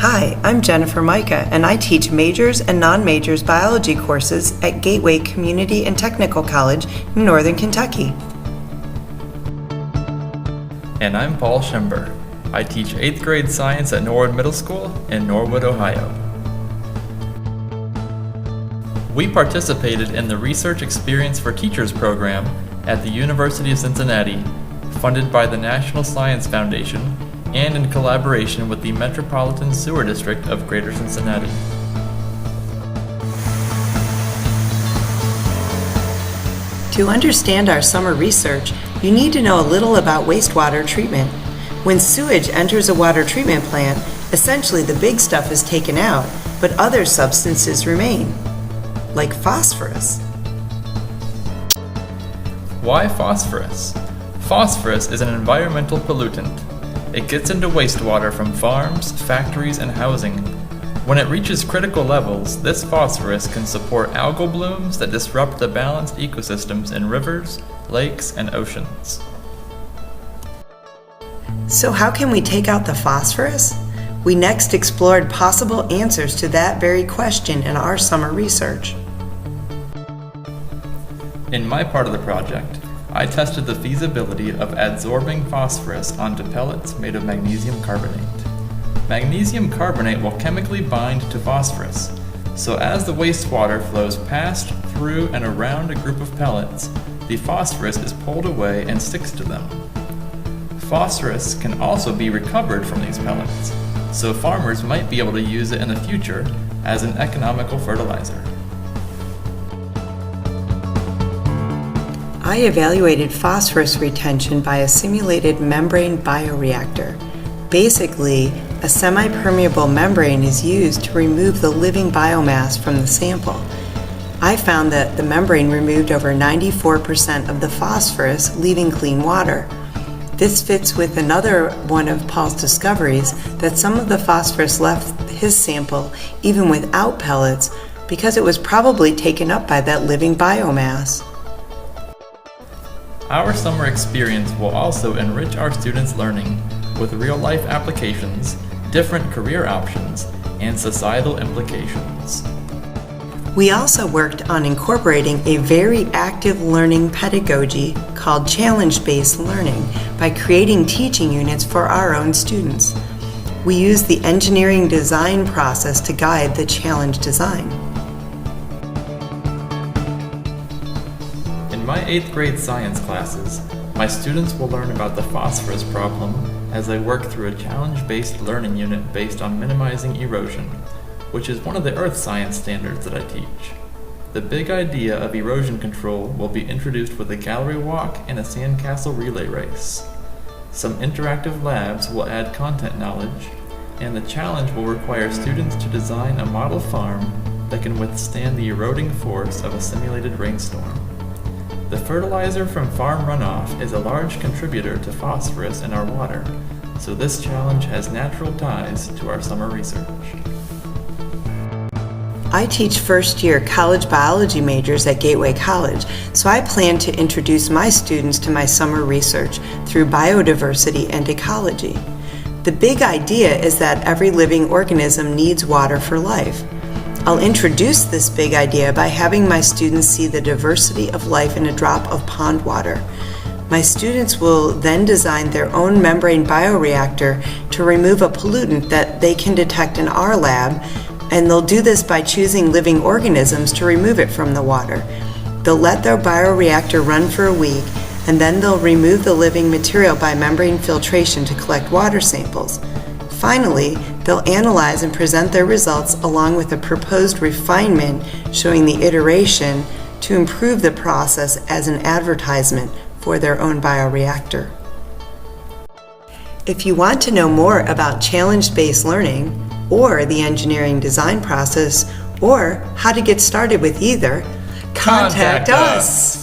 Hi, I'm Jennifer Micah, and I teach majors and non-majors biology courses at Gateway Community and Technical College in Northern Kentucky. And I'm Paul Schember. I teach 8th grade science at Norwood Middle School in Norwood, Ohio. We participated in the Research Experience for Teachers program at the University of Cincinnati, funded by the National Science Foundation and in collaboration with the Metropolitan Sewer District of Greater Cincinnati. To understand our summer research, you need to know a little about wastewater treatment. When sewage enters a water treatment plant, essentially the big stuff is taken out, but other substances remain, like phosphorus. Why phosphorus? Phosphorus is an environmental pollutant. It gets into wastewater from farms, factories, and housing. When it reaches critical levels, this phosphorus can support algal blooms that disrupt the balanced ecosystems in rivers, lakes, and oceans. So how can we take out the phosphorus? We next explored possible answers to that very question in our summer research. In my part of the project, I tested the feasibility of adsorbing phosphorus onto pellets made of magnesium carbonate. Magnesium carbonate will chemically bind to phosphorus, so as the wastewater flows past, through, and around a group of pellets, the phosphorus is pulled away and sticks to them. Phosphorus can also be recovered from these pellets, so farmers might be able to use it in the future as an economical fertilizer. I evaluated phosphorus retention by a simulated membrane bioreactor. Basically, a semi-permeable membrane is used to remove the living biomass from the sample. I found that the membrane removed over 94% of the phosphorus, leaving clean water. This fits with another one of Paul's discoveries, that some of the phosphorus left his sample even without pellets because it was probably taken up by that living biomass. Our summer experience will also enrich our students' learning with real-life applications, different career options, and societal implications. We also worked on incorporating a very active learning pedagogy called challenge-based learning by creating teaching units for our own students. We used the engineering design process to guide the challenge design. In my 8th grade science classes, my students will learn about the phosphorus problem as I work through a challenge-based learning unit based on minimizing erosion, which is one of the earth science standards that I teach. The big idea of erosion control will be introduced with a gallery walk and a sandcastle relay race. Some interactive labs will add content knowledge, and the challenge will require students to design a model farm that can withstand the eroding force of a simulated rainstorm. The fertilizer from farm runoff is a large contributor to phosphorus in our water, so this challenge has natural ties to our summer research. I teach first-year college biology majors at Gateway College, so I plan to introduce my students to my summer research through biodiversity and ecology. The big idea is that every living organism needs water for life. I'll introduce this big idea by having my students see the diversity of life in a drop of pond water. My students will then design their own membrane bioreactor to remove a pollutant that they can detect in our lab, and they'll do this by choosing living organisms to remove it from the water. They'll let their bioreactor run for a week, and then they'll remove the living material by membrane filtration to collect water samples. Finally, they'll analyze and present their results along with a proposed refinement showing the iteration to improve the process as an advertisement for their own bioreactor. If you want to know more about challenge-based learning, or the engineering design process, or how to get started with either, contact us.